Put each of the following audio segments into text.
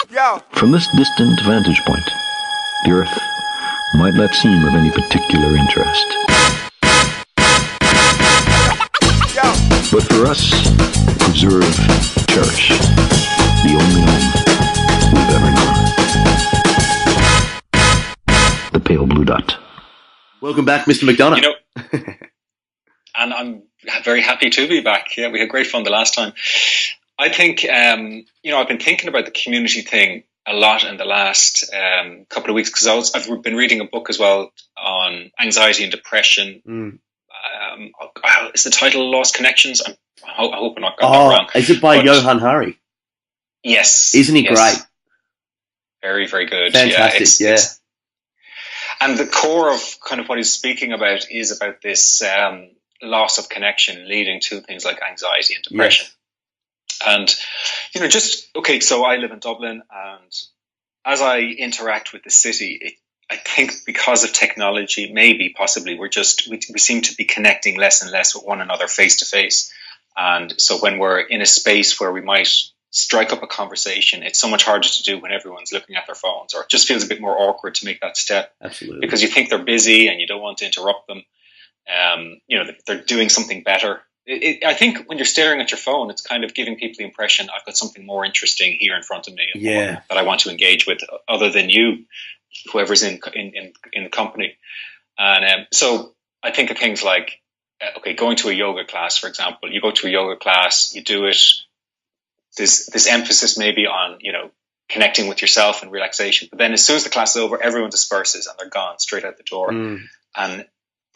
From this distant vantage point, the Earth might not seem of any particular interest. But for us, observe, cherish the only home we've ever known. The pale blue dot. Welcome back, Mr. McDonagh. And I'm very happy to be back. Yeah, we had great fun the last time. I think, I've been thinking about the community thing a lot in the last couple of weeks because I've been reading a book as well on anxiety and depression. Is the title Lost Connections? I hope I'm not got that wrong. Is it by Johan Hari? Yes. Isn't he great? Very, very good. Fantastic, yeah. And the core of kind of what he's speaking about is about this loss of connection leading to things like anxiety and depression. Yes. And, so I live in Dublin, and as I interact with the city, I think because of technology, maybe, possibly, we seem to be connecting less and less with one another face to face. And so when we're in a space where we might strike up a conversation, it's so much harder to do when everyone's looking at their phones, or it just feels a bit more awkward to make that step. Absolutely. Because you think they're busy and you don't want to interrupt them. They're doing something better. I think when you're staring at your phone, it's kind of giving people the impression I've got something more interesting here in front of me that I want to engage with other than you, whoever's in the company. And so I think of things like, going to a yoga class, for example. You go to a yoga class, you do it. There's this emphasis maybe on, connecting with yourself and relaxation. But then as soon as the class is over, everyone disperses and they're gone straight out the door. And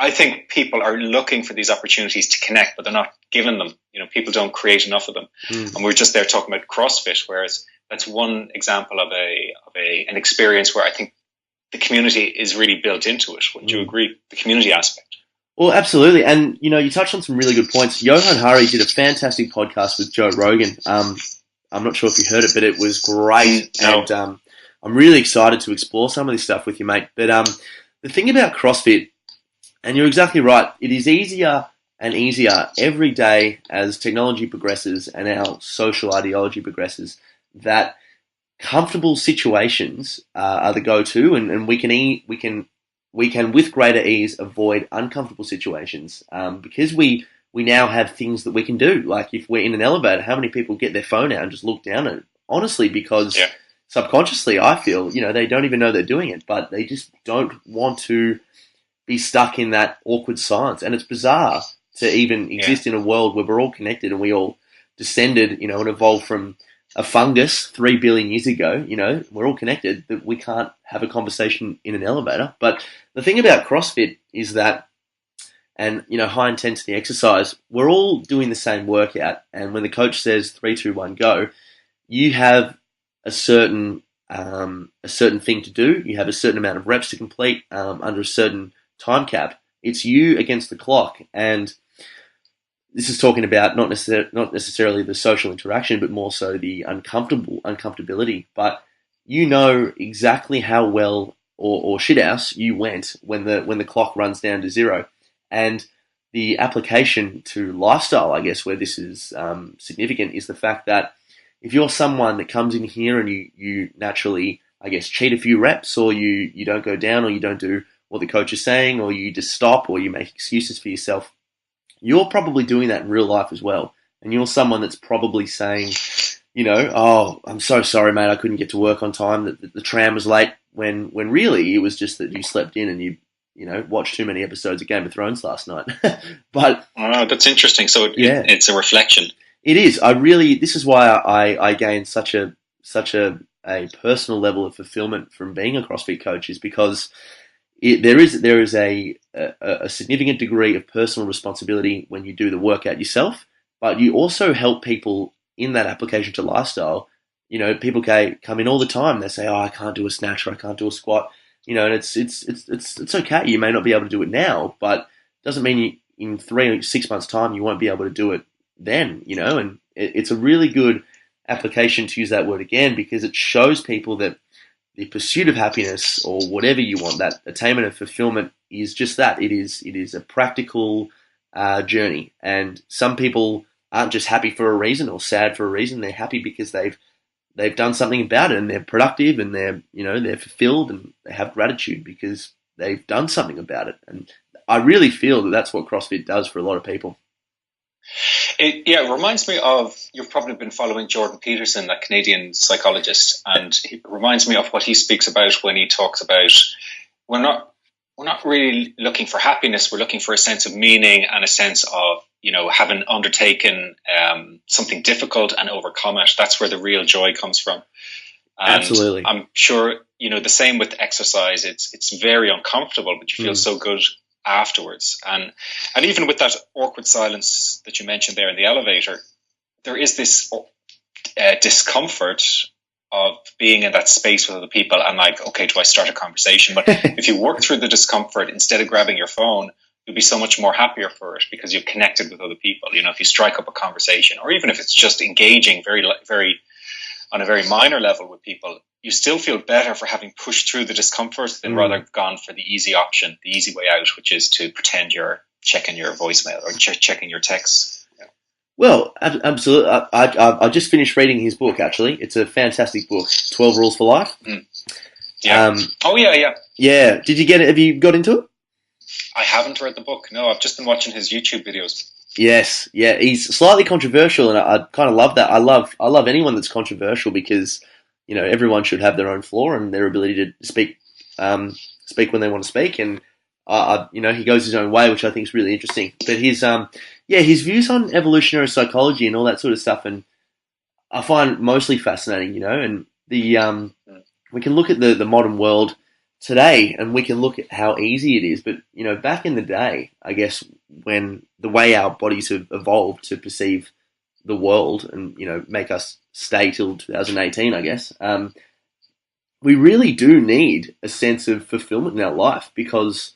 I think people are looking for these opportunities to connect, but they're not given them. People don't create enough of them. And we're just there talking about CrossFit, whereas that's one example of an experience where I think the community is really built into it. Wouldn't you agree? The community aspect. Well, absolutely. And, you touched on some really good points. Johan Hari did a fantastic podcast with Joe Rogan. I'm not sure if you heard it, but it was great. No. And I'm really excited to explore some of this stuff with you, mate. But the thing about CrossFit, and you're exactly right, it is easier and easier every day as technology progresses and our social ideology progresses, that comfortable situations are the go-to, and we can with greater ease avoid uncomfortable situations because we now have things that we can do. Like if we're in an elevator, how many people get their phone out and just look down at it? Honestly, because subconsciously I feel, they don't even know they're doing it, but they just don't want to be stuck in that awkward silence. And it's bizarre to even exist in a world where we're all connected and we all descended, and evolved from a fungus 3 billion years ago. We're all connected, that we can't have a conversation in an elevator. But the thing about CrossFit is that, and, high intensity exercise, we're all doing the same workout. And when the coach says 3, 2, 1, go, you have a certain thing to do. You have a certain amount of reps to complete under a certain time cap. It's you against the clock. And this is talking about not necessarily the social interaction, but more so the uncomfortability. But exactly how well or shithouse you went when the clock runs down to zero. And the application to lifestyle, I guess, where this is significant, is the fact that if you're someone that comes in here and you naturally, I guess, cheat a few reps, or you don't go down, or you don't do what the coach is saying, or you just stop, or you make excuses for yourself, you're probably doing that in real life as well. And you're someone that's probably saying, oh, I'm so sorry, mate, I couldn't get to work on time, the tram was late, when really it was just that you slept in and you watched too many episodes of Game of Thrones last night. But that's interesting. So it's a reflection. It is. This is why I gained such a personal level of fulfillment from being a CrossFit coach, is because there is a significant degree of personal responsibility when you do the workout yourself, but you also help people in that application to lifestyle. People come in all the time. They say, "Oh, I can't do a snatch, or I can't do a squat." And it's okay. You may not be able to do it now, but it doesn't mean in 3 or 6 months' time you won't be able to do it then. And it's a really good application to use that word again, because it shows people that the pursuit of happiness, or whatever you want, that attainment of fulfillment, is just that. It is a practical journey. And some people aren't just happy for a reason or sad for a reason. They're happy because they've they've done something about it, and they're productive, and they're fulfilled, and they have gratitude because they've done something about it. And I really feel that that's what CrossFit does for a lot of people. It reminds me of, you've probably been following Jordan Peterson, that Canadian psychologist, and it reminds me of what he speaks about when he talks about we're not really looking for happiness, we're looking for a sense of meaning and a sense of, having undertaken something difficult and overcome it. That's where the real joy comes from. And absolutely. I'm sure, the same with exercise. It's very uncomfortable, but you feel so good afterwards. And even with that awkward silence that you mentioned there in the elevator, there is this discomfort of being in that space with other people and like, okay, do I start a conversation? But if you work through the discomfort instead of grabbing your phone, you'll be so much more happier for it because you've connected with other people. If you strike up a conversation, or even if it's just engaging very, very on a very minor level with people, you still feel better for having pushed through the discomfort than rather gone for the easy option, the easy way out, which is to pretend you're checking your voicemail or checking your texts. Yeah. Well, absolutely. I just finished reading his book, actually. It's a fantastic book, 12 Rules for Life. Yeah. Yeah. Yeah. Did you get it? Have you got into it? I haven't read the book. No, I've just been watching his YouTube videos. Yes. Yeah. He's slightly controversial, and I kind of love that. I love anyone that's controversial because, everyone should have their own flaw and their ability to speak when they want to speak. And, he goes his own way, which I think is really interesting. But his views on evolutionary psychology and all that sort of stuff, and I find mostly fascinating, and we can look at the modern world today and we can look at how easy it is. But, back in the day, I guess, when the way our bodies have evolved to perceive the world and, make us stay till 2018, I guess, we really do need a sense of fulfillment in our life because,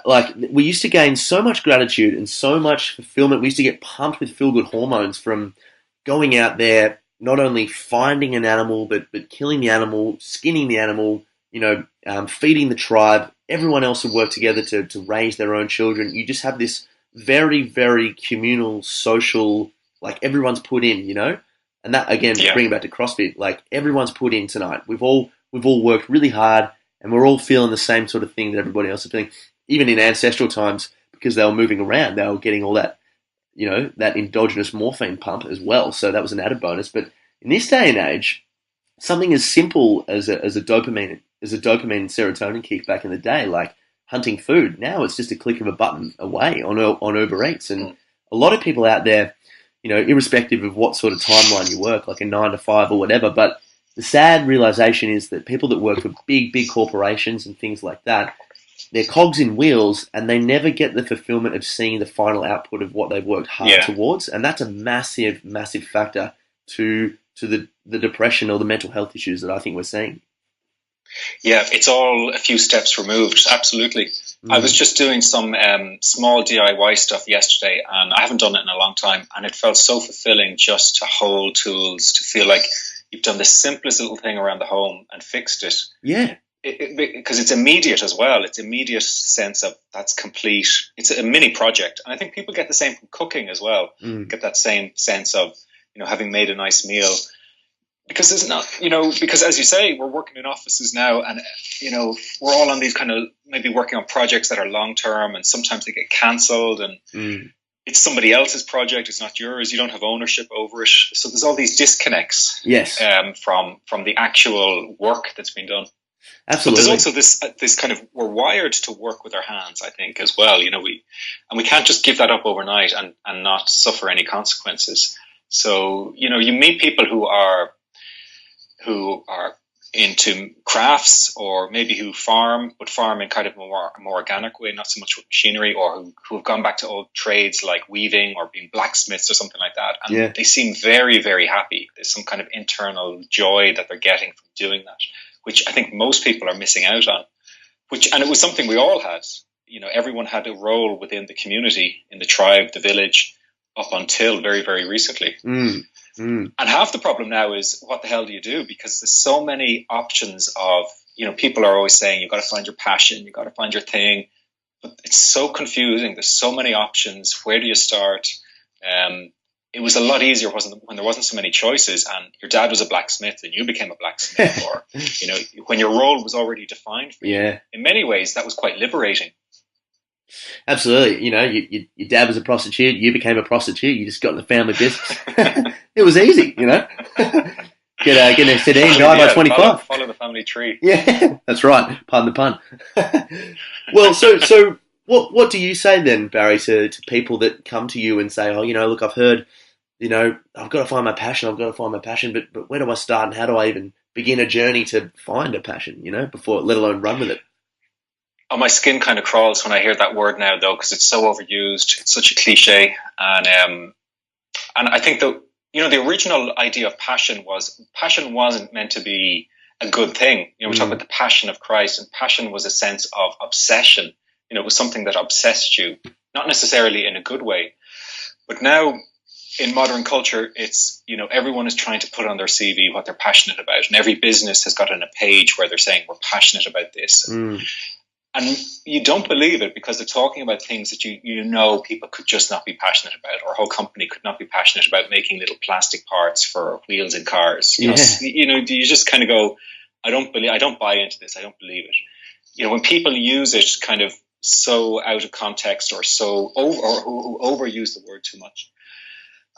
like we used to gain so much gratitude and so much fulfillment. We used to get pumped with feel-good hormones from going out there, not only finding an animal, but killing the animal, skinning the animal, feeding the tribe. Everyone else would work together to raise their own children. You just have this very, very communal, social, like everyone's put in, and that again, bringing it back to CrossFit, like everyone's put in tonight. We've all worked really hard, and we're all feeling the same sort of thing that everybody else is feeling. Even in ancestral times, because they were moving around, they were getting all that, that endogenous morphine pump as well. So that was an added bonus. But in this day and age, something as simple as a dopamine and serotonin kick back in the day, like hunting food, now it's just a click of a button away on Uber Eats. And a lot of people out there, irrespective of what sort of timeline you work, like a 9 to 5 or whatever, but the sad realization is that people that work for big corporations and things like that, they're cogs in wheels and they never get the fulfillment of seeing the final output of what they've worked hard towards. And that's a massive, massive factor to the depression or the mental health issues that I think we're seeing. Yeah, it's all a few steps removed. Absolutely. I was just doing some small DIY stuff yesterday, and I haven't done it in a long time. And it felt so fulfilling just to hold tools, to feel like you've done the simplest little thing around the home and fixed it. Yeah. Because it's immediate as well. It's immediate sense of that's complete. It's a mini project. And I think people get the same from cooking as well. Get that same sense of, having made a nice meal. Because it's not, because as you say, we're working in offices now and, we're all on these kind of maybe working on projects that are long term and sometimes they get cancelled and it's somebody else's project. It's not yours. You don't have ownership over it. So there's all these disconnects from the actual work that's been done. Absolutely. But there's also this kind of, we're wired to work with our hands, I think, as well. We can't just give that up overnight and not suffer any consequences. So, you meet people who are into crafts or maybe who farm, but farm in kind of a more organic way, not so much with machinery, or who have gone back to old trades like weaving or being blacksmiths or something like that. And they seem very, very happy. There's some kind of internal joy that they're getting from doing that, which I think most people are missing out on. And it was something we all had. Everyone had a role within the community, in the tribe, the village, up until very, very recently. And half the problem now is, what the hell do you do? Because there's so many options of, people are always saying, you've got to find your passion, you've got to find your thing. But it's so confusing. There's so many options. Where do you start? it was a lot easier when there wasn't so many choices, and your dad was a blacksmith and you became a blacksmith, or when your role was already defined for you. In many ways, that was quite liberating. Absolutely. Your dad was a prostitute, you became a prostitute, you just got in the family business. It was easy, Get a sedan, die by 25. Follow the family tree. Yeah, that's right. Pardon the pun. Well, so what do you say then, Barry, to people that come to you and say, oh, look, I've heard, I've got to find my passion, but where do I start and how do I even begin a journey to find a passion, before, let alone run with it? Oh, my skin kind of crawls when I hear that word now, though, because it's so overused. It's such a cliche, and I think the original idea of passion wasn't meant to be a good thing. We talk about the passion of Christ, and passion was a sense of obsession. It was something that obsessed you, not necessarily in a good way. But now, in modern culture, it's, everyone is trying to put on their CV what they're passionate about, and every business has gotten a page where they're saying we're passionate about this. And you don't believe it because they're talking about things that people could just not be passionate about, or a whole company could not be passionate about making little plastic parts for wheels in cars. You just kind of go, I don't buy into this. I don't believe it. When people use it kind of so out of context or so who overuse the word too much.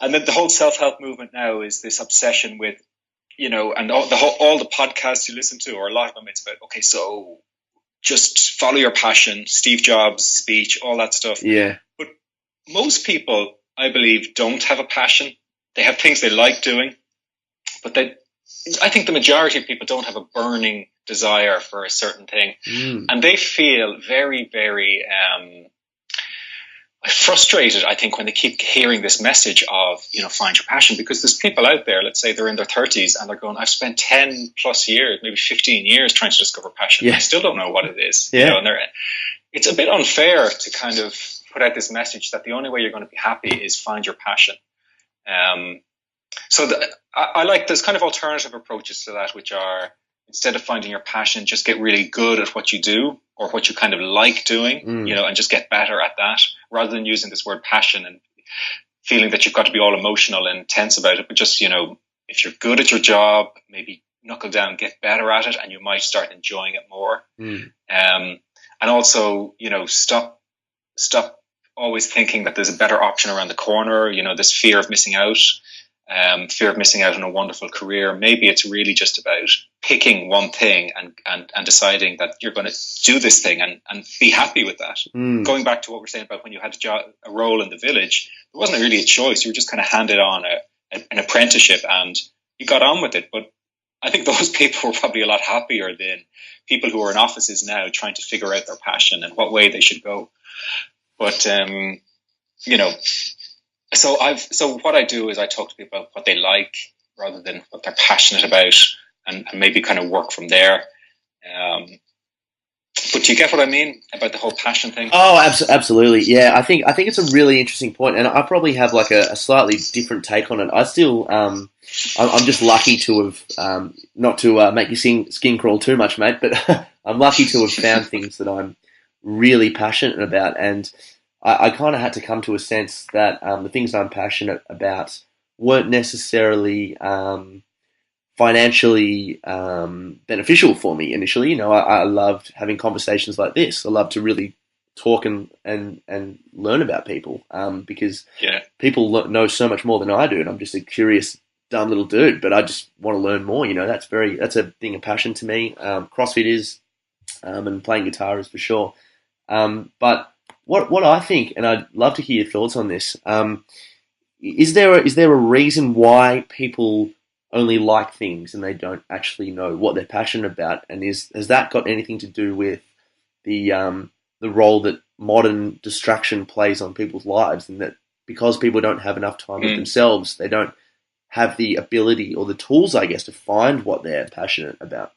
And then the whole self-help movement now is this obsession with, and all the podcasts you listen to, or a lot of them, it's about, okay, so just follow your passion, Steve Jobs' speech, all that stuff. Yeah. But most people, I believe, don't have a passion. They have things they like doing, but I think the majority of people don't have a burning desire for a certain thing. And they feel very, very frustrated, I think, when they keep hearing this message of, find your passion, because there's people out there, let's say they're in their 30s and they're going, I've spent 10 plus years, maybe 15 years trying to discover passion. Yeah. I still don't know what it is. Yeah. And it's a bit unfair to kind of put out this message that the only way you're going to be happy is find your passion. So I like, there's kind of alternative approaches to that, which are, instead of finding your passion, just get really good at what you do or what you kind of like doing, and just get better at that, rather than using this word passion and feeling that you've got to be all emotional and tense about it. But just, if you're good at your job, maybe knuckle down, get better at it, and you might start enjoying it more. And also, stop always thinking that there's a better option around the corner, this fear of missing out. Fear of missing out on a wonderful career. Maybe it's really just about picking one thing and deciding that you're going to do this thing and be happy with that. Going back to what we're saying about when you had a role in the village, there wasn't really a choice. You were just kind of handed on an apprenticeship and you got on with it. But I think those people were probably a lot happier than people who are in offices now trying to figure out their passion and what way they should go. But, So what I do is I talk to people about what they like rather than what they're passionate about, and maybe kind of work from there. But do you get what I mean about the whole passion thing? Oh, absolutely. Yeah, I think it's a really interesting point, and I probably have like a slightly different take on it. I still, I'm just lucky to have, not to make your skin crawl too much, mate, but I'm lucky to have found things that I'm really passionate about, and I kind of had to come to a sense that the things I'm passionate about weren't necessarily financially beneficial for me initially. I loved having conversations like this. I love to really talk and learn about people because people know so much more than I do, and I'm just a curious, dumb little dude. But I just want to learn more. That's a thing of passion to me. CrossFit is, and playing guitar is for sure. But what I think, and I'd love to hear your thoughts on this, is there a reason why people only like things and they don't actually know what they're passionate about? And has that got anything to do with the role that modern distraction plays on people's lives, and that because people don't have enough time with themselves, they don't have the ability or the tools, I guess, to find what they're passionate about?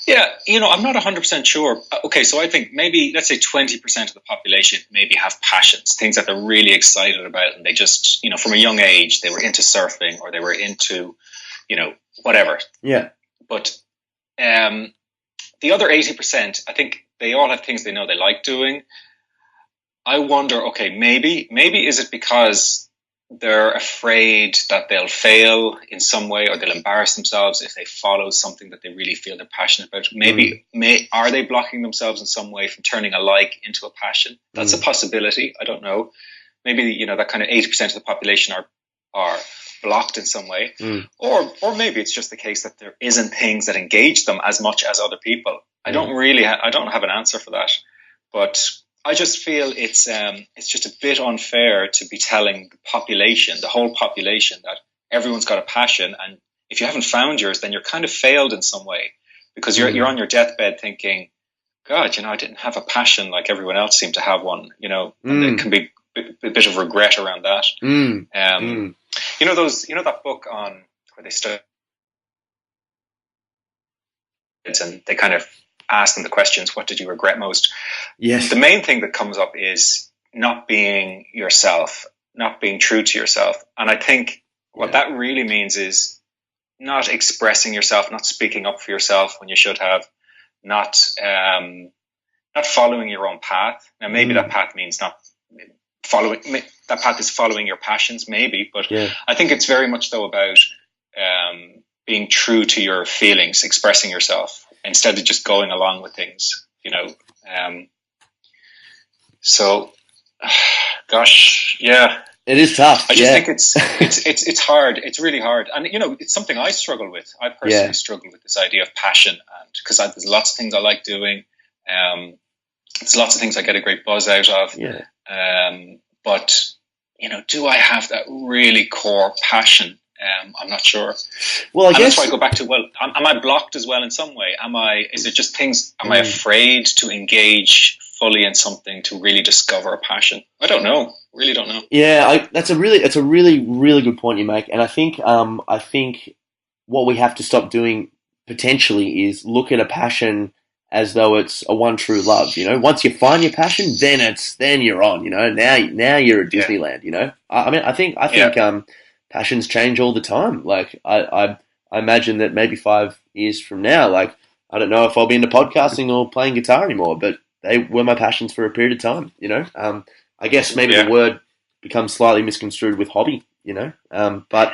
Yeah, I'm not 100% sure. Okay, so I think maybe, let's say 20% of the population maybe have passions, things that they're really excited about, and they just, from a young age, they were into surfing or they were into, whatever. Yeah. But the other 80%, I think they all have things they know they like doing. I wonder, okay, maybe is it because they're afraid that they'll fail in some way, or they'll embarrass themselves if they follow something that they really feel they're passionate about. Maybe are they blocking themselves in some way from turning a like into a passion? That's a possibility. I don't know. Maybe, that kind of 80% of the population are blocked in some way, or maybe it's just the case that there isn't things that engage them as much as other people. I don't have an answer for that, but I just feel it's just a bit unfair to be telling the whole population, that everyone's got a passion, and if you haven't found yours, then you're kind of failed in some way, because you're on your deathbed thinking, God, I didn't have a passion like everyone else seemed to have one, and it can be a bit of regret around that. That book on where they study and they kind of ask them the questions, what did you regret most? Yes. The main thing that comes up is not being yourself, not being true to yourself. And I think what that really means is not expressing yourself, not speaking up for yourself when you should have, not following your own path. Now, maybe that path means not following, that path is following your passions, maybe, but I think it's very much though about being true to your feelings, expressing yourself, instead of just going along with things, so, gosh, yeah. It is tough. I just think it's hard. It's really hard. And, it's something I struggle with. I personally struggle with this idea of passion, and because there's lots of things I like doing. There's lots of things I get a great buzz out of. Yeah. But, do I have that really core passion? I'm not sure. Well, I guess that's why I go back to, am I blocked as well in some way? Is it just things, am I afraid to engage fully in something to really discover a passion? I don't know. Really don't know. Yeah, that's a really, really good point you make. And I think what we have to stop doing potentially is look at a passion as though it's a one true love. Once you find your passion, then you're on. Now you're at Disneyland. I think passions change all the time. Like I imagine that maybe 5 years from now, like I don't know if I'll be into podcasting or playing guitar anymore, but they were my passions for a period of time. I guess maybe the word becomes slightly misconstrued with hobby. But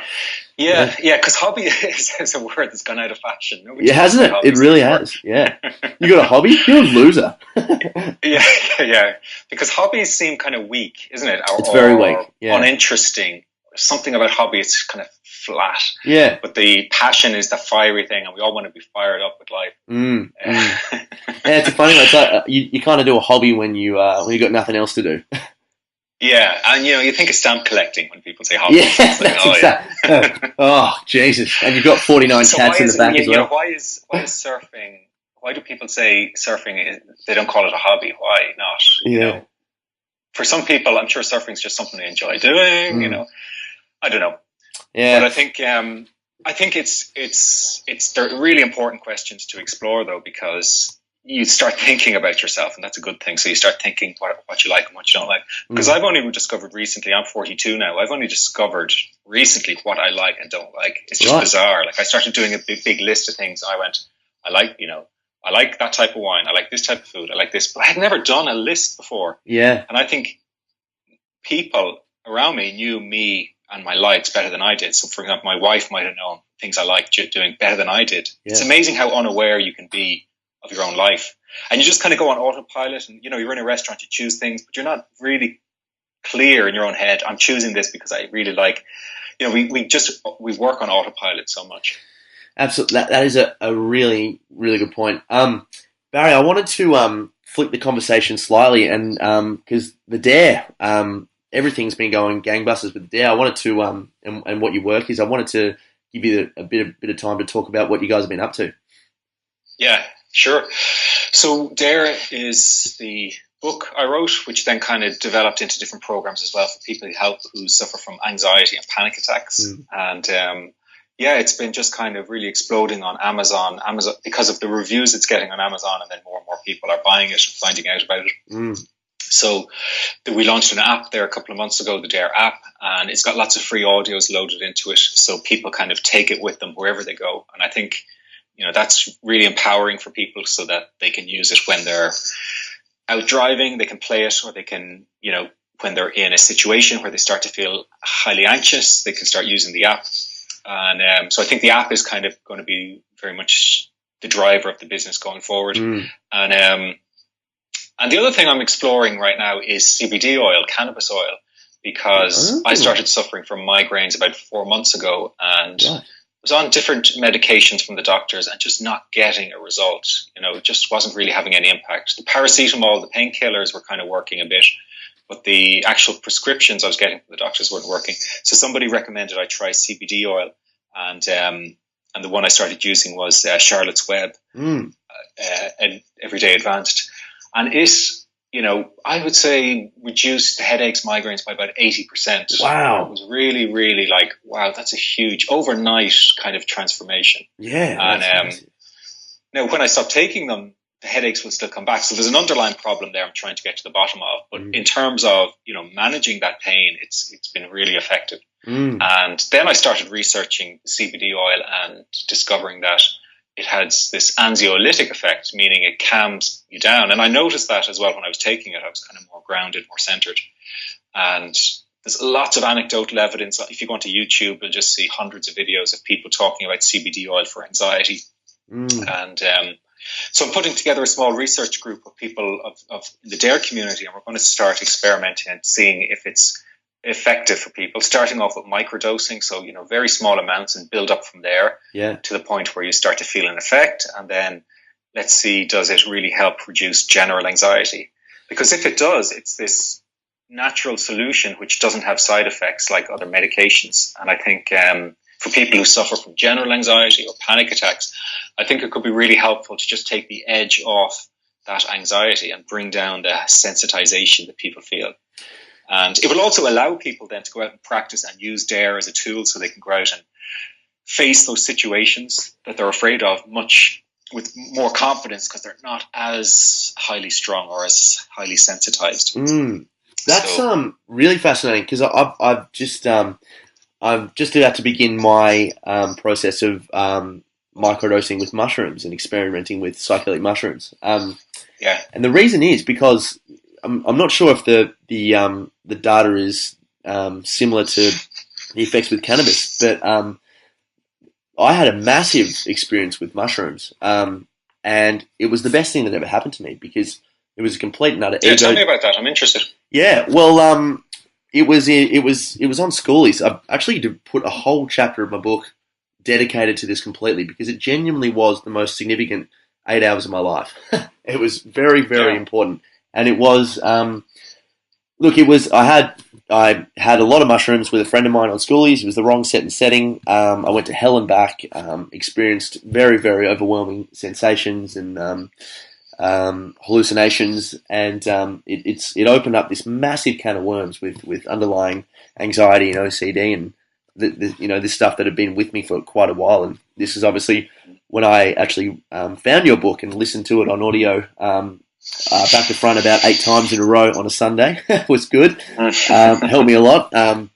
because hobby is a word that's gone out of fashion. Hasn't it? It really has. Yeah, you got a hobby? You're a loser. yeah. Because hobbies seem kind of weak, isn't it? It's very weak. Yeah. Uninteresting. Something about hobby is kind of flat. Yeah. But the passion is the fiery thing, and we all want to be fired up with life. Yeah, it's funny. It's like you kind of do a hobby when you got nothing else to do. Yeah, and you think of stamp collecting when people say hobby. Yeah, that's exactly. Oh, Jesus! And you've got 49 cats in the back as well. Why is surfing? Why do people say surfing? They don't call it a hobby. Why not? For some people, I'm sure surfing is just something they enjoy doing. I don't know. Yeah, but I think they're really important questions to explore, though, because you start thinking about yourself, and that's a good thing. So you start thinking what you like and what you don't like. Because I've only discovered recently, I'm 42 now, I've only discovered recently what I like and don't like. It's just bizarre. Like I started doing a big list of things. I went, I like that type of wine. I like this type of food. I like this. But I had never done a list before. Yeah. And I think people around me knew me and my likes better than I did. So, for example, my wife might have known things I liked doing better than I did. Yeah. It's amazing how unaware you can be of your own life. And you just kind of go on autopilot, and, you're in a restaurant, you choose things, but you're not really clear in your own head. I'm choosing this because I really like, we work on autopilot so much. Absolutely. That is a really, really good point. Barry, I wanted to flip the conversation slightly, and because the Dare, everything's been going gangbusters with the Dare. I wanted to, and what your work is, I wanted to give you a bit of time to talk about what you guys have been up to. Yeah, sure. So Dare is the book I wrote, which then kind of developed into different programs as well for people who suffer from anxiety and panic attacks. And it's been just kind of really exploding on Amazon because of the reviews it's getting on Amazon, and then more and more people are buying it and finding out about it. So we launched an app there a couple of months ago, the Dare app, and it's got lots of free audios loaded into it, so people kind of take it with them wherever they go. And I think that's really empowering for people, so that they can use it when they're out driving. They can play it, or they can when they're in a situation where they start to feel highly anxious, they can start using the app. And so I think the app is kind of going to be very much the driver of the business going forward. And the other thing I'm exploring right now is CBD oil, cannabis oil, because I started suffering from migraines about 4 months ago, and was on different medications from the doctors and just not getting a result. It just wasn't really having any impact. The paracetamol, the painkillers were kind of working a bit, but the actual prescriptions I was getting from the doctors weren't working. So somebody recommended I try CBD oil, and the one I started using was Charlotte's Web, and Everyday Advanced. And it, I would say reduced the headaches, migraines by about 80%. Wow. It was really, really like, wow, that's a huge overnight kind of transformation. Yeah. And now when I stopped taking them, the headaches will still come back. So there's an underlying problem there I'm trying to get to the bottom of. But in terms of, managing that pain, it's been really effective. And then I started researching CBD oil and discovering that it has this anxiolytic effect, meaning it calms you down. And I noticed that as well when I was taking it. I was kind of more grounded, more centered. And there's lots of anecdotal evidence. If you go onto YouTube, you'll just see hundreds of videos of people talking about CBD oil for anxiety. And so I'm putting together a small research group of people of the DARE community, and we're going to start experimenting and seeing if it's effective for people, starting off with microdosing, so very small amounts, and build up from there to the point where you start to feel an effect, and then let's see, does it really help reduce general anxiety? Because if it does, it's this natural solution which doesn't have side effects like other medications. And I think for people who suffer from general anxiety or panic attacks, I think it could be really helpful to just take the edge off that anxiety and bring down the sensitization that people feel. And it will also allow people then to go out and practice and use DARE as a tool, so they can go out and face those situations that they're afraid of with more confidence, because they're not as highly strung or as highly sensitized. That's really fascinating, because I've just I'm just about to begin my process of microdosing with mushrooms and experimenting with psychedelic mushrooms. And the reason is because I'm not sure if the data is similar to the effects with cannabis, but I had a massive experience with mushrooms, and it was the best thing that ever happened to me, because it was a complete and utter ego. Tell me about that. I'm interested. Yeah, well, it was on Schoolies. I actually did put a whole chapter of my book dedicated to this completely, because it genuinely was the most significant 8 hours of my life. It was very, very important. And it was, I had a lot of mushrooms with a friend of mine on Schoolies. It was the wrong set and setting. I went to hell and back, experienced very, very overwhelming sensations and hallucinations. And it opened up this massive can of worms with underlying anxiety and OCD and this stuff that had been with me for quite a while. And this is obviously when I actually found your book and listened to it on audio back to front about 8 times in a row on a Sunday. It was good. Helped me a lot. But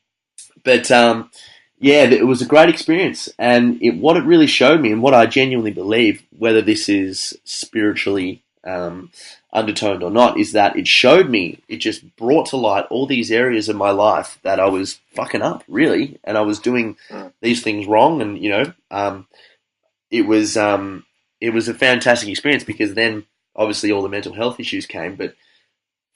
it was a great experience. And what it really showed me, and what I genuinely believe, whether this is spiritually undertoned or not, is that it just brought to light all these areas of my life that I was fucking up, really. And I was doing these things wrong. And, it was a fantastic experience, because then obviously all the mental health issues came, but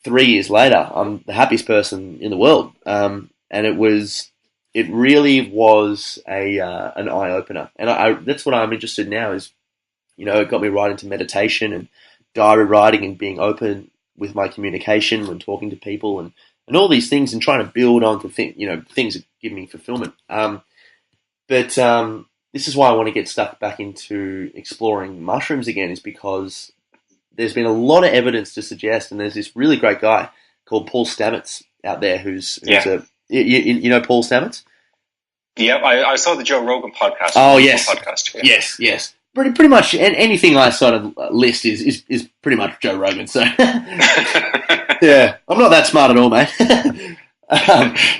3 years later, I'm the happiest person in the world. And it really was an eye opener. And that's what I'm interested in now is, it got me right into meditation and diary writing and being open with my communication when talking to people and all these things, and trying to build on to things that give me fulfillment. But this is why I want to get stuck back into exploring mushrooms again, is because there's been a lot of evidence to suggest, and there's this really great guy called Paul Stamets out there who's you know Paul Stamets? Yeah, I saw the Joe Rogan podcast. Oh, yes. Podcast. Yeah. Yes. Pretty much anything I sort of list is pretty much Joe Rogan. So, yeah, I'm not that smart at all, mate.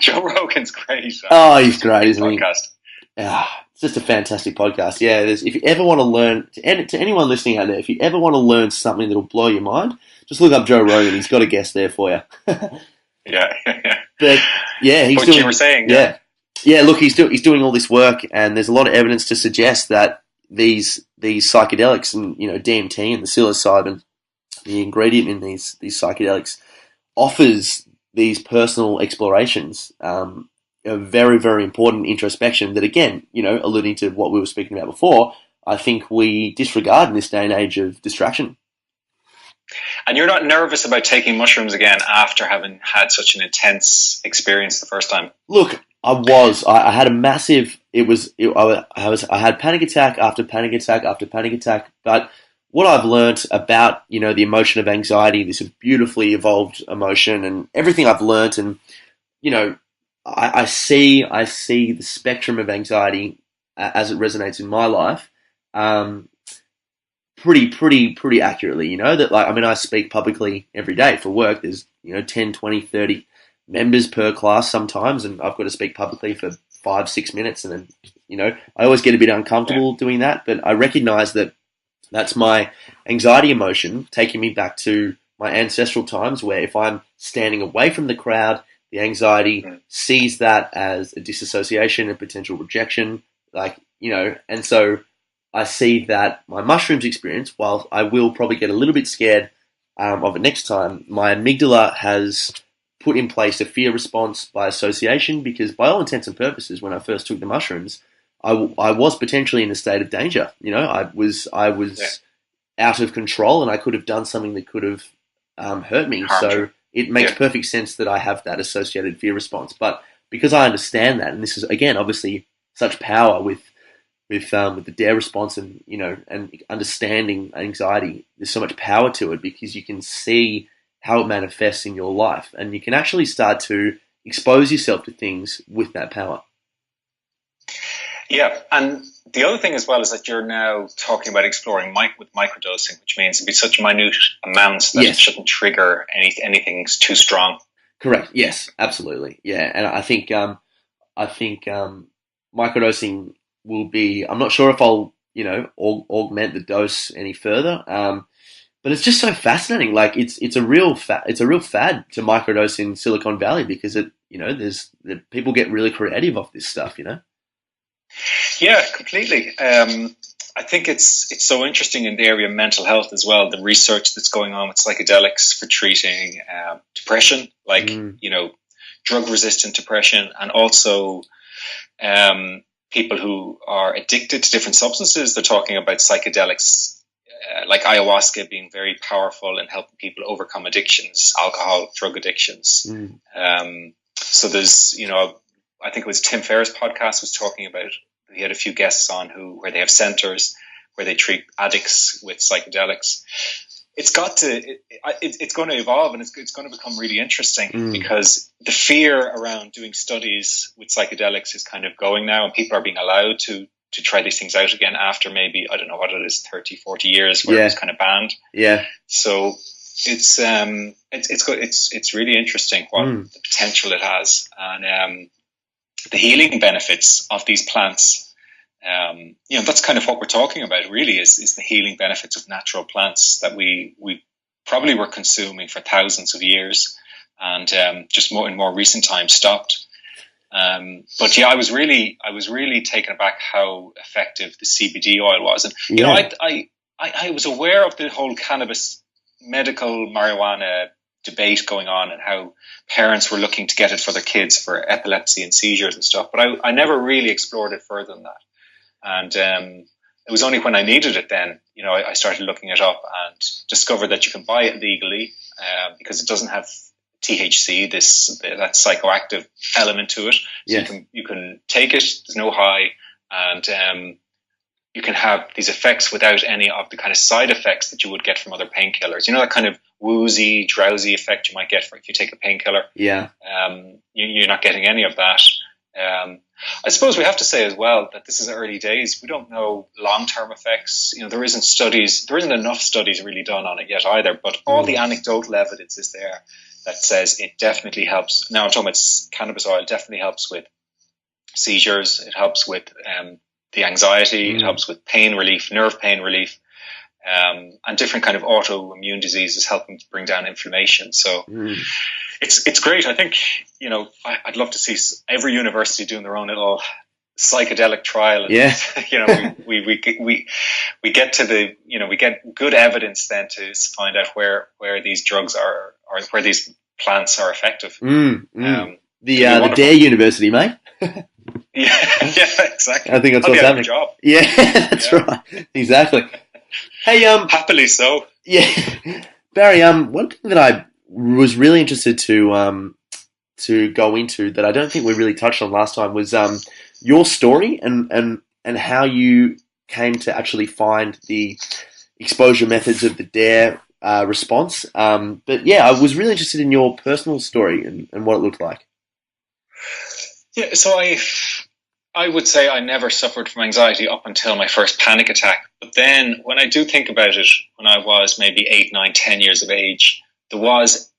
Joe Rogan's great. He's great, isn't he? It's just a fantastic podcast. Yeah, if you ever want to learn, to anyone listening out there, if you ever want to learn something that'll blow your mind, just look up Joe Rogan. He's got a guest there for you. Yeah. But yeah, he's what doing. You were saying, yeah. Look, he's doing all this work, and there's a lot of evidence to suggest that these psychedelics and DMT and the psilocybin, the ingredient in these psychedelics, offers these personal explorations, a very, very important introspection that, again, alluding to what we were speaking about before, I think we disregard in this day and age of distraction. And you're not nervous about taking mushrooms again after having had such an intense experience the first time? Look, I was. I had a massive. I had panic attack after panic attack after panic attack. But what I've learnt about the emotion of anxiety, this beautifully evolved emotion, and everything I've learnt, and I see the spectrum of anxiety as it resonates in my life, pretty accurately. That I speak publicly every day for work. There's 10, 20, 30 members per class sometimes, and I've got to speak publicly for 5-6 minutes, and then I always get a bit uncomfortable doing that, but I recognize that that's my anxiety emotion taking me back to my ancestral times, where if I'm standing away from the crowd, the anxiety sees that as a disassociation and potential rejection, and so I see that my mushrooms experience, while I will probably get a little bit scared of it next time, my amygdala has put in place a fear response by association, because by all intents and purposes, when I first took the mushrooms, I was potentially in a state of danger. I was out of control, and I could have done something that could have hurt me. So it makes perfect sense that I have that associated fear response. But because I understand that, and this is, again, obviously such power with the dare response, and and understanding anxiety, there's so much power to it, because you can see how it manifests in your life, and you can actually start to expose yourself to things with that power. Yeah, and the other thing as well is that you're now talking about exploring with microdosing, which means it'd be such minute amounts that it shouldn't trigger anything too strong. Correct. Yes, absolutely. Yeah, and I think microdosing will be. I'm not sure if I'll augment the dose any further. But it's just so fascinating. Like it's a real fad to microdose in Silicon Valley, because people get really creative off this stuff. Yeah, completely. I think it's so interesting in the area of mental health as well. The research that's going on with psychedelics for treating depression, drug-resistant depression, and also people who are addicted to different substances. They're talking about psychedelics. Like ayahuasca being very powerful in helping people overcome addictions, alcohol, drug addictions. So there's, I think it was Tim Ferriss' podcast was talking about, he had a few guests on where they have centers where they treat addicts with psychedelics. It's going to evolve, and it's going to become really interesting, because the fear around doing studies with psychedelics is kind of going now, and people are being allowed to try these things out again after maybe, I don't know what it is, 30, 40 years where it was kind of banned. Yeah. So it's really interesting what the potential it has, and the healing benefits of these plants. That's kind of what we're talking about really, is the healing benefits of natural plants that we probably were consuming for thousands of years, and just in more recent times stopped. But yeah, I was really taken aback how effective the CBD oil was, and I was aware of the whole cannabis medical marijuana debate going on, and how parents were looking to get it for their kids for epilepsy and seizures and stuff. But I never really explored it further than that, and it was only when I needed it then, I started looking it up and discovered that you can buy it legally, because it doesn't have THC, that psychoactive element to it. So you can take it, there's no high, and you can have these effects without any of the kind of side effects that you would get from other painkillers. That kind of woozy, drowsy effect you might get if you take a painkiller. Yeah. You're not getting any of that. I suppose we have to say as well that this is early days. We don't know long-term effects. There isn't enough studies really done on it yet either, but all the anecdotal evidence is there that says it definitely helps. Now I'm talking about cannabis oil. It definitely helps with seizures. It helps with the anxiety. It helps with pain relief, nerve pain relief. and different kind of autoimmune diseases, helping to bring down inflammation. So it's great. I think, I'd love to see every university doing their own little psychedelic trial. And, we get to we get good evidence then to find out where these drugs are, or where these plants are effective. The Dare University, mate. yeah, exactly. I think that's what's happening. Job. Yeah, that's right. Exactly. Hey, happily so. Yeah, Barry. One thing that I was really interested to go into that I don't think we really touched on last time was your story and how you came to actually find the exposure methods of the Dare response. But yeah, I was really interested in your personal story and what it looked like. Yeah, so I would say I never suffered from anxiety up until my first panic attack. But then when I do think about it, when I was maybe 8, 9, 10 years of age, there was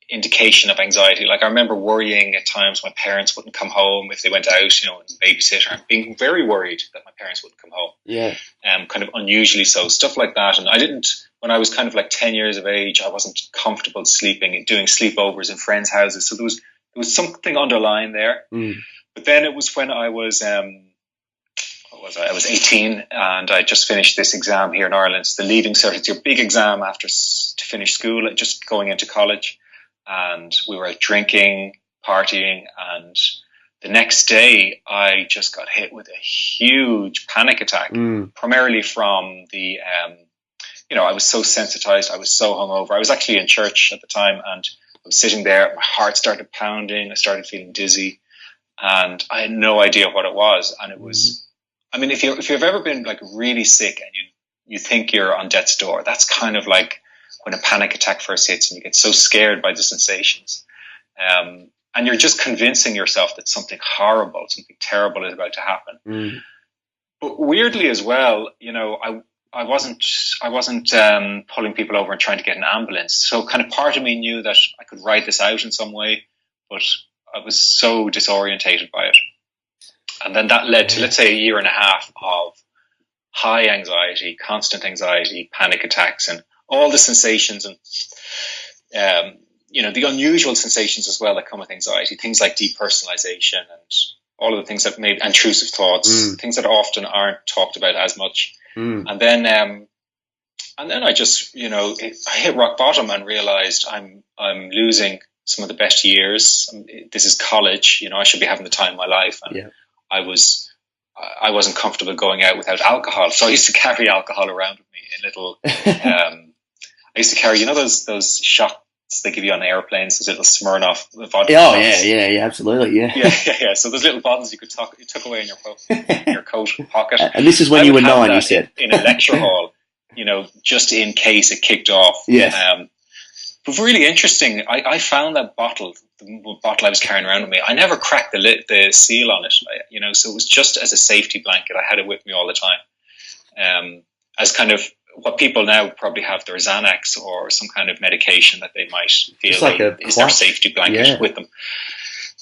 indication of anxiety. Like I remember worrying at times my parents wouldn't come home if they went out, and babysitter, and being very worried that my parents wouldn't come home. Yeah. Kind of unusually so, stuff like that. And when I was kind of like 10 years of age, I wasn't comfortable sleeping and doing sleepovers in friends' houses. So there was something underlying there. But then it was when I was I was 18 and I just finished this exam here in Ireland. It's the leaving cert. It's your big exam after to finish school, just going into college. And we were out drinking, partying, and the next day I just got hit with a huge panic attack, primarily from the I was so sensitized. I was so hungover. I was actually in church at the time, and I was sitting there. My heart started pounding. I started feeling dizzy, and I had no idea what it was. And it was, I mean, if you've ever been like really sick and you think you're on death's door, that's kind of like when a panic attack first hits, and you get so scared by the sensations, and you're just convincing yourself that something horrible, something terrible is about to happen. But weirdly as well, I wasn't pulling people over and trying to get an ambulance. So kind of part of me knew that I could ride this out in some way, but I was so disorientated by it. And then that led to, let's say, a year and a half of high anxiety, constant anxiety, panic attacks, and all the sensations and, the unusual sensations as well that come with anxiety, things like depersonalization and all of the things that may, intrusive thoughts, things that often aren't talked about as much. And then I just, I hit rock bottom and realized I'm losing some of the best years. This is college, I should be having the time of my life. And I wasn't comfortable going out without alcohol. So I used to carry alcohol around with me in little, I used to carry, those shots they give you on airplanes, those little Smirnoff vodka shots. Yeah, absolutely, yeah. So those little bottles you took away in your coat pocket. And this is when you were 9, you said. In a lecture hall, just in case it kicked off. Yes. But really interesting, I found that bottle, the bottle I was carrying around with me, I never cracked the seal on it, so it was just as a safety blanket. I had it with me all the time. As kind of what people now probably have, their Xanax or some kind of medication that they might feel like is their safety blanket with them.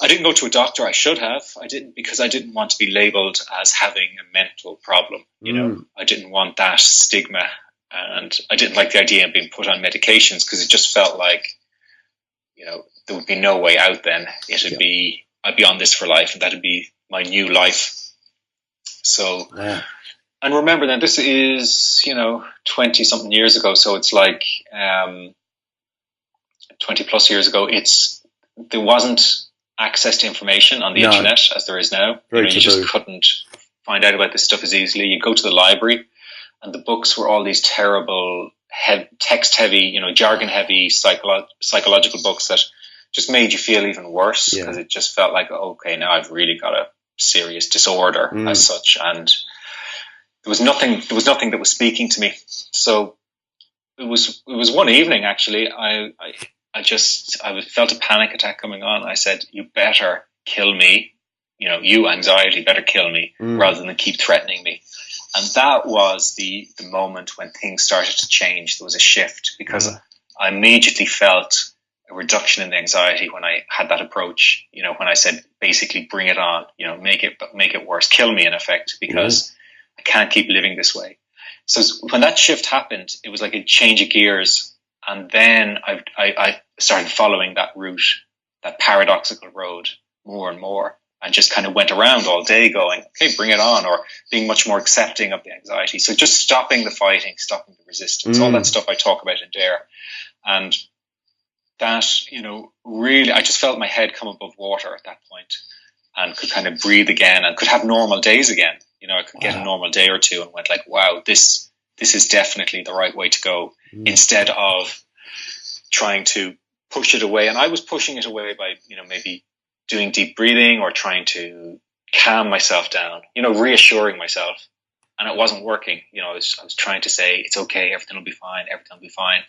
I didn't go to a doctor. I should have. I didn't, because I didn't want to be labeled as having a mental problem. I didn't want that stigma, and I didn't like the idea of being put on medications, because it just felt like, there would be no way out then. It'd be, I'd be on this for life, and that'd be my new life. So, and remember then, this is, 20 something years ago. So it's like, 20 plus years ago, there wasn't access to information on the internet as there is now. You just couldn't find out about this stuff as easily. You go to the library, and the books were all these terrible, text-heavy, jargon-heavy psychological books that just made you feel even worse, because it just felt like, okay, now I've really got a serious disorder as such, and there was nothing that was speaking to me. So it was one evening, actually, I felt a panic attack coming on. I said, you better kill me, you anxiety better kill me, rather than keep threatening me. And that was the moment when things started to change. There was a shift, because I immediately felt a reduction in the anxiety when I had that approach. When I said, basically, bring it on. Make it worse, kill me in effect, because I can't keep living this way. So when that shift happened, it was like a change of gears. And then I started following that route, that paradoxical road, more and more, and just kind of went around all day going, okay, bring it on, or being much more accepting of the anxiety. So just stopping the fighting, stopping the resistance, all that stuff I talk about in Dare. And that, really, I just felt my head come above water at that point and could kind of breathe again and could have normal days again. I could get a normal day or two and went like, wow, this is definitely the right way to go, instead of trying to push it away. And I was pushing it away by, maybe doing deep breathing or trying to calm myself down, reassuring myself. And it wasn't working. I was trying to say, it's okay, everything will be fine, everything will be fine.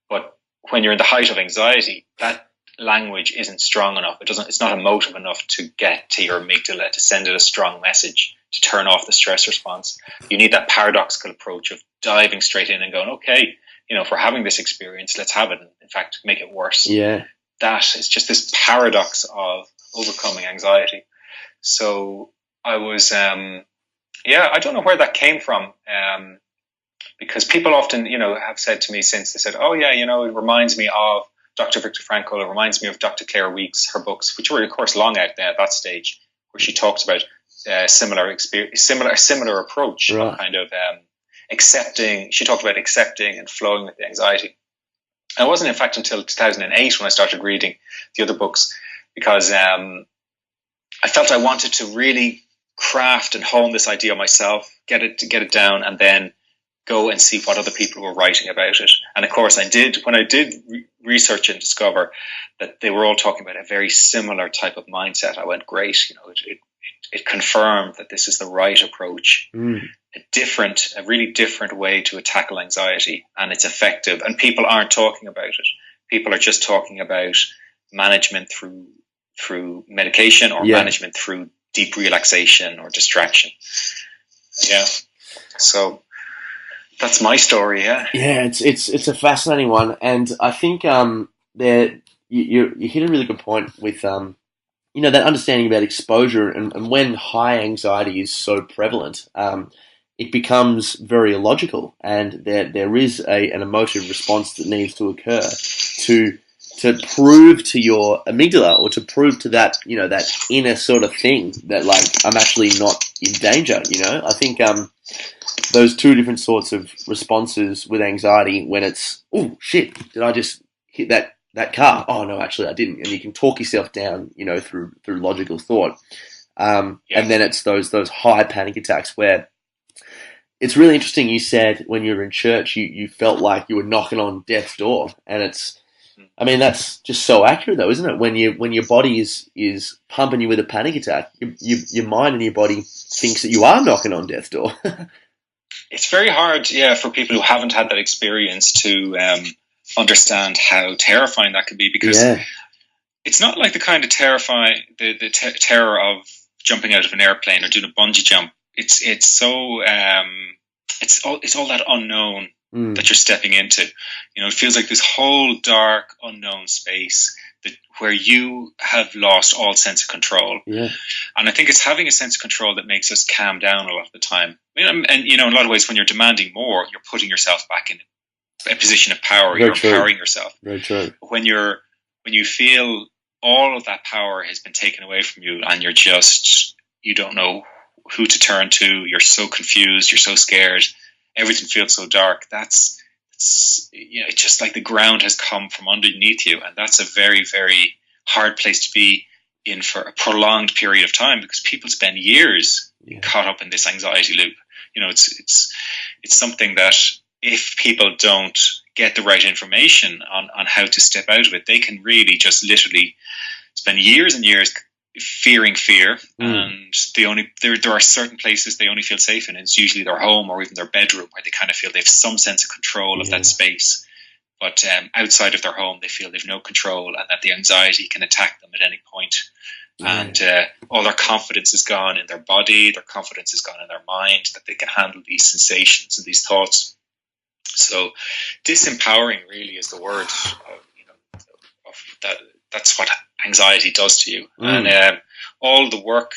But when you're in the height of anxiety, that language isn't strong enough. It's not emotive enough to get to your amygdala, to send it a strong message, to turn off the stress response. You need that paradoxical approach of diving straight in and going, okay, if we're having this experience, let's have it. And in fact, make it worse. Yeah. That is just this paradox of overcoming anxiety. So I was, I don't know where that came from. Because people often, have said to me since, they said, oh yeah, it reminds me of Dr. Viktor Frankl, it reminds me of Dr. Claire Weekes, her books, which were of course long out there at that stage, where she talks about similar approach, right. Of kind of accepting. She talked about accepting and flowing with the anxiety. And it wasn't in fact until 2008 when I started reading the other books, because I felt I wanted to really craft and hone this idea myself, get it down, and then go and see what other people were writing about it. And of course I did, when I did research and discover that they were all talking about a very similar type of mindset, I went, great, it confirmed that this is the right approach, a really different way to tackle anxiety, and it's effective. And people aren't talking about it. People are just talking about management through medication or management through deep relaxation or distraction. Yeah. So that's my story. Yeah. Yeah, it's a fascinating one, and I think that you hit a really good point with that understanding about exposure, and when high anxiety is so prevalent, it becomes very illogical, and there is an emotive response that needs to occur to prove to your amygdala, or to prove to that that inner sort of thing that, like, I'm actually not in danger. I think those two different sorts of responses with anxiety, when it's, oh shit, did I just hit that car? Oh no, actually I didn't. And you can talk yourself down, through logical thought. And then it's those high panic attacks where it's really interesting. You said when you were in church, you felt like you were knocking on death's door, and that's just so accurate though, isn't it? When your body is pumping you with a panic attack, your mind and your body thinks that you are knocking on death's door. It's very hard, for people who haven't had that experience to understand how terrifying that can be, because it's not like the kind of the terror of jumping out of an airplane or doing a bungee jump. It's so it's all that unknown that you're stepping into. It feels like this whole dark, unknown space where you have lost all sense of control. Yeah. And I think it's having a sense of control that makes us calm down a lot of the time. And in a lot of ways, when you're demanding more, you're putting yourself back in a position of power. You're empowering yourself. Very true. When you feel all of that power has been taken away from you, and you don't know who to turn to, you're so confused, you're so scared, everything feels so dark. It's just like the ground has come from underneath you, and that's a very, very hard place to be in for a prolonged period of time, because people spend years caught up in this anxiety loop. It's something that if people don't get the right information on how to step out of it, they can really just literally spend years and years fearing fear, and there are certain places they only feel safe in. It's usually their home or even their bedroom, where they kind of feel they have some sense of control of that space. But outside of their home, they feel they've no control, and that the anxiety can attack them at any point. And all their confidence is gone in their body, their confidence is gone in their mind, that they can handle these sensations and these thoughts. So disempowering really is the word. That's what anxiety does to you. And all the work,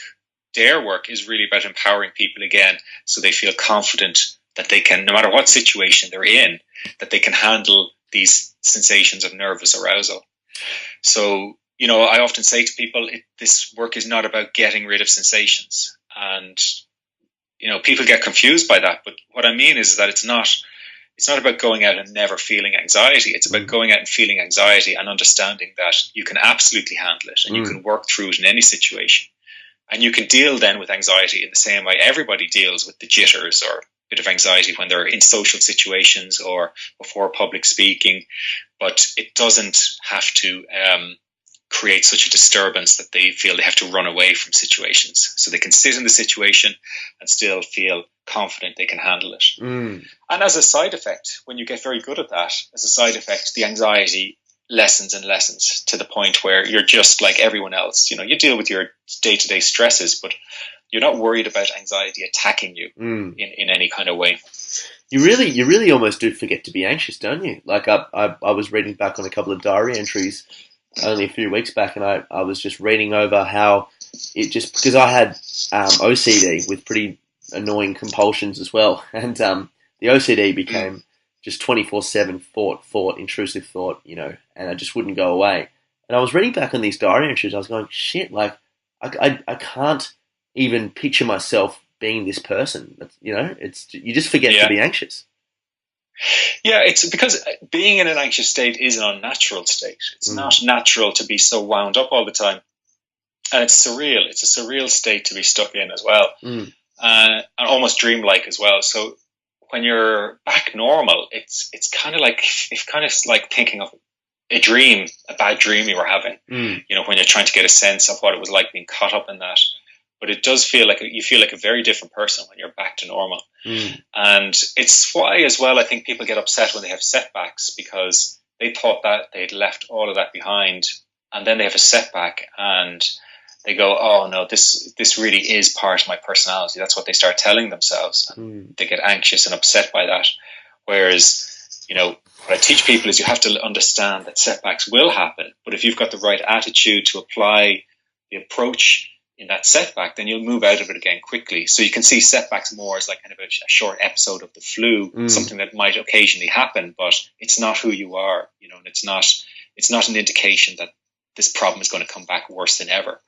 their work, is really about empowering people again, so they feel confident that they can, no matter what situation they're in, that they can handle these sensations of nervous arousal. So, I often say to people, this work is not about getting rid of sensations. And, people get confused by that. But what I mean is that it's not about going out and never feeling anxiety. It's about going out and feeling anxiety and understanding that you can absolutely handle it and you can work through it in any situation. And you can deal then with anxiety in the same way everybody deals with the jitters or a bit of anxiety when they're in social situations or before public speaking. But it doesn't have to create such a disturbance that they feel they have to run away from situations. So they can sit in the situation and still feel confident they can handle it. And as a side effect, when you get very good at that, as a side effect, the anxiety lessens and lessens to the point where you're just like everyone else. You deal with your day-to-day stresses, but you're not worried about anxiety attacking you in any kind of way. You really almost do forget to be anxious, don't you? Like I was reading back on a couple of diary entries only a few weeks back, and I was just reading over how it just, because I had OCD with pretty annoying compulsions as well, and the OCD became just 24/7 thought, intrusive thought, and I just wouldn't go away. And I was reading back on these diary entries, I was going, shit, like I can't even picture myself being this person. It's you just forget to be anxious. Yeah, it's because being in an anxious state is an unnatural state. It's not natural to be so wound up all the time. And it's surreal. It's a surreal state to be stuck in as well. And almost dreamlike as well. So when you're back normal, it's kind of like thinking of a bad dream you were having. When you're trying to get a sense of what it was like being caught up in that. But it does feel like you feel like a very different person when you're back to normal. And it's why as well I think people get upset when they have setbacks, because they thought that they'd left all of that behind, and then they have a setback and they go, oh no, this really is part of my personality. That's what they start telling themselves. And they get anxious and upset by that. Whereas, what I teach people is you have to understand that setbacks will happen, but if you've got the right attitude to apply the approach in that setback, then you'll move out of it again quickly. So you can see setbacks more as like kind of a short episode of the flu, something that might occasionally happen, but it's not who you are, and it's not an indication that this problem is going to come back worse than ever.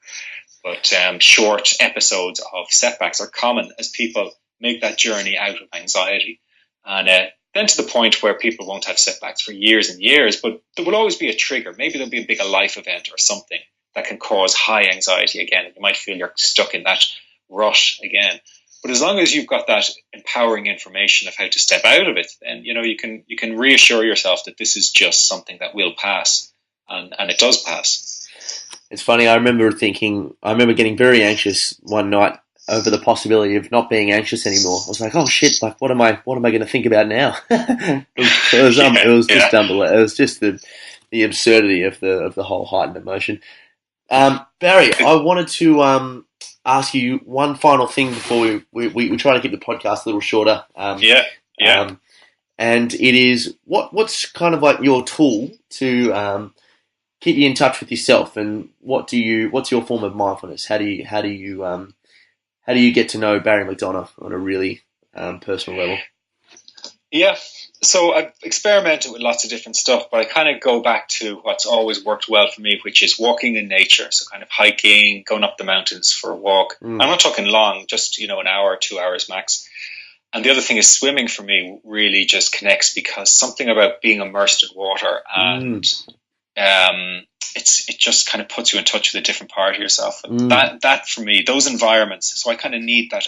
But short episodes of setbacks are common as people make that journey out of anxiety. And then to the point where people won't have setbacks for years and years, but there will always be a trigger. Maybe there'll be a big life event or something that can cause high anxiety again. And you might feel you're stuck in that rut again. But as long as you've got that empowering information of how to step out of it, then you can reassure yourself that this is just something that will pass, and it does pass. It's funny. I remember getting very anxious one night over the possibility of not being anxious anymore. I was like, oh shit! Like, what am I going to think about now? It was just unbelievable. It was just the absurdity of the whole heightened emotion. Barry, I wanted to ask you one final thing before we try to keep the podcast a little shorter. And it is what's kind of like your tool to keep you in touch with yourself, and what's your form of mindfulness? How do you get to know Barry McDonagh on a really personal level? Yeah. So I've experimented with lots of different stuff, but I kind of go back to what's always worked well for me, which is walking in nature. So kind of hiking, going up the mountains for a walk. I'm not talking long, just, an hour, 2 hours max. And the other thing is swimming for me really just connects, because something about being immersed in water and it just kind of puts you in touch with a different part of yourself. And that for me, those environments, so I kind of need that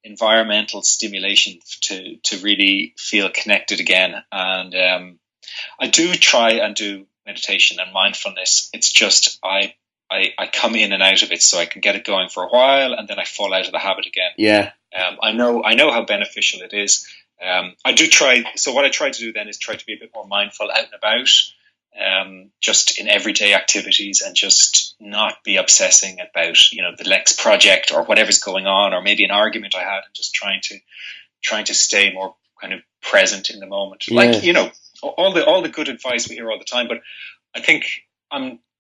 environmental stimulation to really feel connected again. And I do try and do meditation and mindfulness. It's just I come in and out of it, so I can get it going for a while, and then I fall out of the habit again. Yeah. I know how beneficial it is. I do try. So what I try to do then is try to be a bit more mindful out and about, just in everyday activities, and just not be obsessing about the next project or whatever's going on, or maybe an argument I had, and just trying to stay more kind of present in the moment. Yeah. Like all the good advice we hear all the time, but I think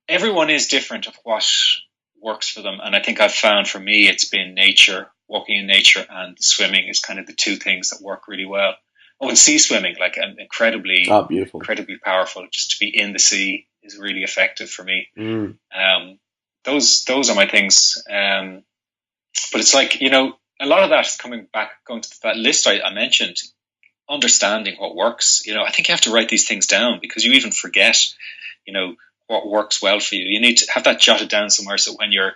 everyone is different of what works for them, and I think I've found for me it's been nature, walking in nature and swimming is kind of the two things that work really well. Oh, and sea swimming, like incredibly powerful. Just to be in the sea is really effective for me. Those are my things. But it's like, you know, a lot of that is going to that list I mentioned, understanding what works. You know, I think you have to write these things down because you even forget, you know, what works well for you. You need to have that jotted down somewhere so when you're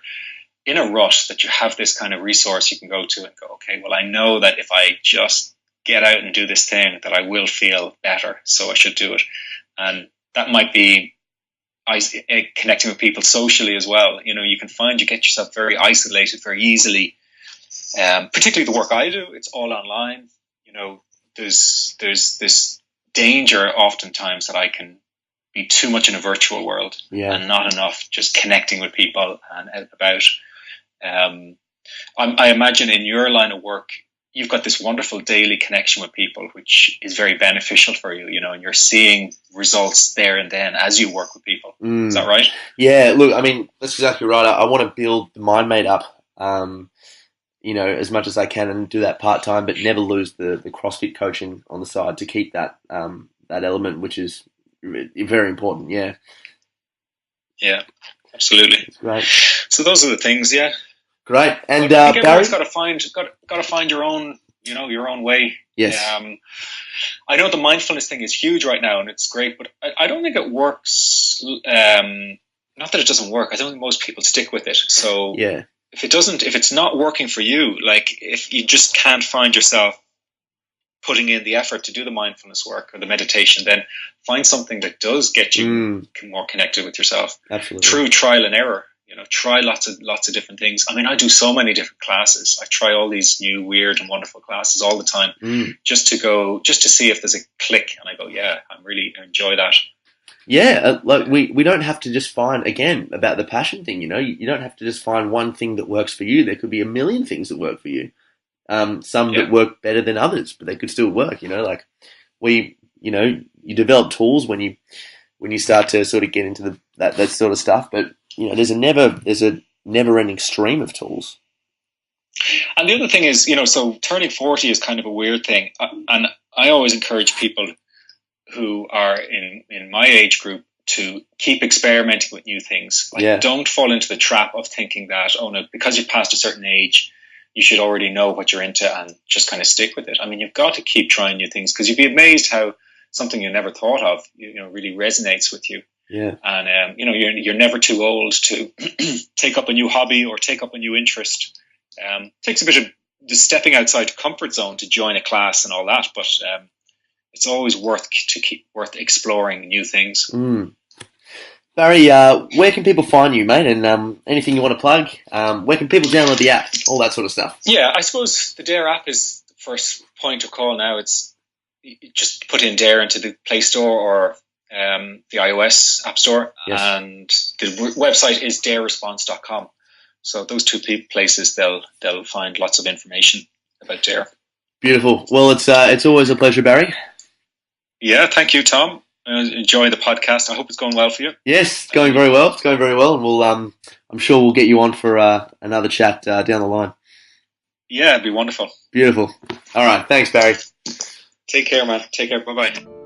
in a rut that you have this kind of resource you can go to and go, okay, well, I know that if I just get out and do this thing that I will feel better, so I should do it. And that might be connecting with people socially as well. You know, you can find you get yourself very isolated very easily, particularly the work I do. It's all online. You know, there's this danger oftentimes that I can be too much in a virtual world and not enough just connecting with people and out about. I imagine in your line of work, you've got this wonderful daily connection with people, which is very beneficial for you, you know, and you're seeing results there and then as you work with people. Is that right? Yeah, look, I mean, that's exactly right. I want to build the mind mate up, you know, as much as I can and do that part-time, but never lose the CrossFit coaching on the side to keep that that element, which is very important. Yeah, absolutely. That's great. So those are the things. Great. And Barry, Barry, got to find your own, you know, your own way. Yes. I know the mindfulness thing is huge right now, and it's great, but I don't think it works. Not that it doesn't work. I don't think most people stick with it. So if it's not working for you, like if you just can't find yourself putting in the effort to do the mindfulness work or the meditation, then find something that does get you more connected with yourself. Absolutely. Through trial and error. You know, try lots of different things. I mean, I do so many different classes. I try all these new, weird, and wonderful classes all the time, just to see if there's a click. And I go, yeah, I really enjoy that. Yeah, like we don't have to just find, again, about the passion thing. You know, you don't have to just find one thing that works for you. There could be a million things that work for you. Some that work better than others, but they could still work. You know, like you develop tools when you start to sort of get into that sort of stuff, but you know, there's a never-ending stream of tools. And the other thing is, you know, so turning 40 is kind of a weird thing, and I always encourage people who are in my age group to keep experimenting with new things. Like, don't fall into the trap of thinking that, oh no, because you're past a certain age, you should already know what you're into and just kind of stick with it. I mean, you've got to keep trying new things because you'd be amazed how something you never thought of, you know, really resonates with you. Yeah. And, you know, you're never too old to take up a new hobby or take up a new interest. Takes a bit of just stepping outside your comfort zone to join a class and all that, but it's always worth exploring new things. Barry, where can people find you, mate? And anything you want to plug? Where can people download the app? All that sort of stuff. Yeah, I suppose the Dare app is the first point of call now. It's just put in Dare into the Play Store or the iOS App Store, and the website is dareresponse.com. So those two places, they'll find lots of information about Dare. Beautiful. Well, it's always a pleasure, Barry. Yeah, thank you, Tom. Enjoy the podcast. I hope it's going well for you. Yes, it's going very well. It's going very well, and we'll I'm sure we'll get you on for another chat down the line. Yeah, it'd be wonderful. Beautiful. All right, thanks, Barry. Take care, man. Take care. Bye bye.